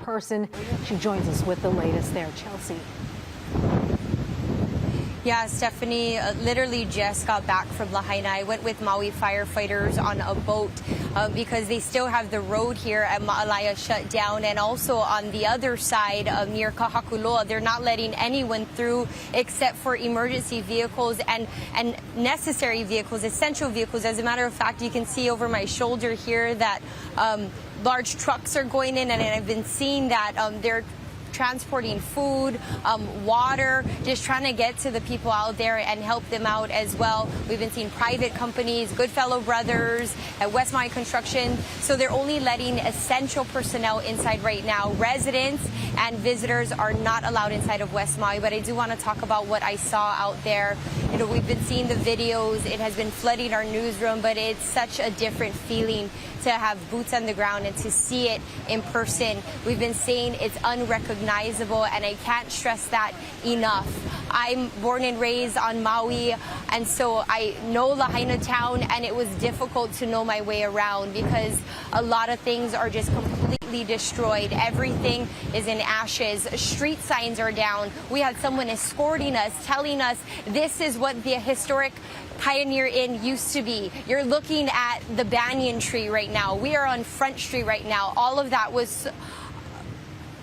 person. She joins us with the latest there. Chelsea. Yeah, Stephanie, literally just got back from Lahaina. I went with Maui firefighters on a boat because they still have the road here at Ma'alaya shut down. And also on the other side near Kahakuloa, they're not letting anyone through except for emergency vehicles and necessary vehicles, essential vehicles. As a matter of fact, you can see over my shoulder here that large trucks are going in, and I've been seeing that they're transporting food, water, just trying to get to the people out there and help them out as well. We've been seeing private companies, Goodfellow Brothers, at West Maui Construction. So they're only letting essential personnel inside right now. Residents and visitors are not allowed inside of West Maui. But I do want to talk about what I saw out there. You know, we've been seeing the videos. It has been flooding our newsroom, but it's such a different feeling to have boots on the ground and to see it in person. We've been saying it's unrecognizable, and I can't stress that enough. I'm born and raised on Maui, and so I know Lahaina town, and it was difficult to know my way around because a lot of things are just completely destroyed. Everything is in ashes. Street signs are down. We had someone escorting us, telling us this is what the historic Pioneer Inn used to be. You're looking at the banyan tree right now. We are on Front Street right now. All of that was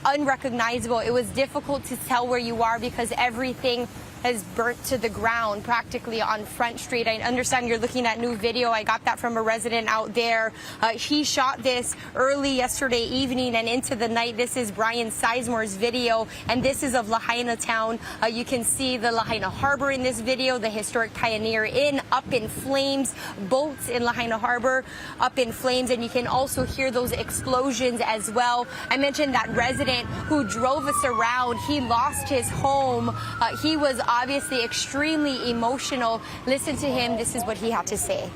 unrecognizable. It was difficult to tell where you are because everything has burnt to the ground practically on Front Street. I understand you're looking at new video. I got that from a resident out there. He shot this early yesterday evening and into the night. This is Brian Sizemore's video, and this is of Lahaina town. You can see the Lahaina Harbor in this video, the historic Pioneer Inn up in flames, boats in Lahaina Harbor up in flames, and you can also hear those explosions as well. I mentioned that resident who drove us around. He lost his home. He was obviously extremely emotional. Listen to him. This is what he had to say.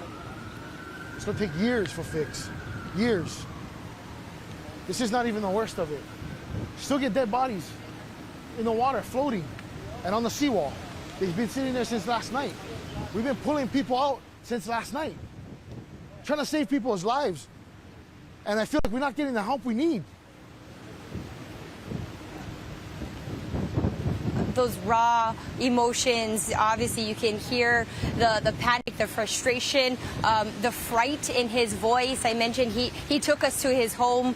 It's going to take years for fix. Years. This is not even the worst of it. Still get dead bodies in the water floating and on the seawall. They've been sitting there since last night. We've been pulling people out since last night, trying to save people's lives. And I feel like we're not getting the help we need. Those raw emotions, obviously you can hear the panic, the frustration, the fright in his voice. I mentioned he took us to his home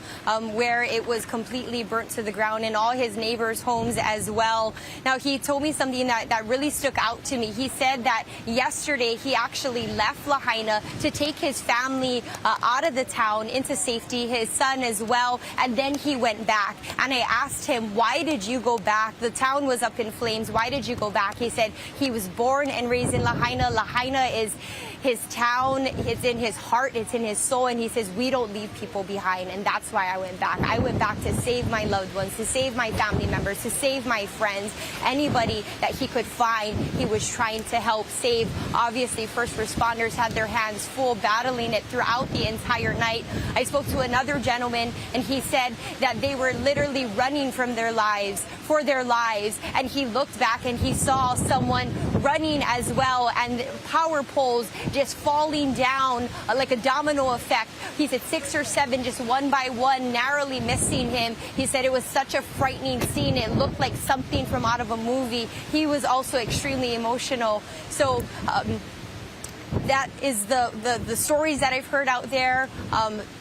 where it was completely burnt to the ground, and all his neighbors' homes as well. Now, he told me something that really stuck out to me. He said that yesterday he actually left Lahaina to take his family out of the town into safety, his son as well, and then he went back. And I asked him, why did you go back? The town was up in flames. Why did you go back? He said he was born and raised in Lahaina. Lahaina is his town. It's in his heart. It's in his soul. And he says, we don't leave people behind. And that's why I went back. I went back to save my loved ones, to save my family members, to save my friends. Anybody that he could find, he was trying to help save. Obviously, first responders had their hands full battling it throughout the entire night. I spoke to another gentleman, and he said that they were literally running from their lives, for their lives. And he looked back and he saw someone running as well, and power poles just falling down like a domino effect. He said 6 or 7, just one by one, narrowly missing him. He said it was such a frightening scene. It looked like something from out of a movie. He was also extremely emotional. So that is the stories that I've heard out there.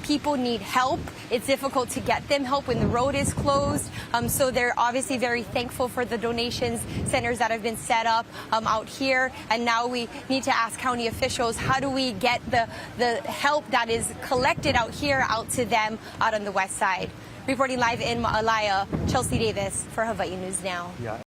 People need help. It's difficult to get them help when the road is closed. So they're obviously very thankful for the donations centers that have been set up out here. And now we need to ask county officials, how do we get the help that is collected out here out to them out on the west side? Reporting live in Ma'alaya, Chelsea Davis for Hawaii News Now. Yeah.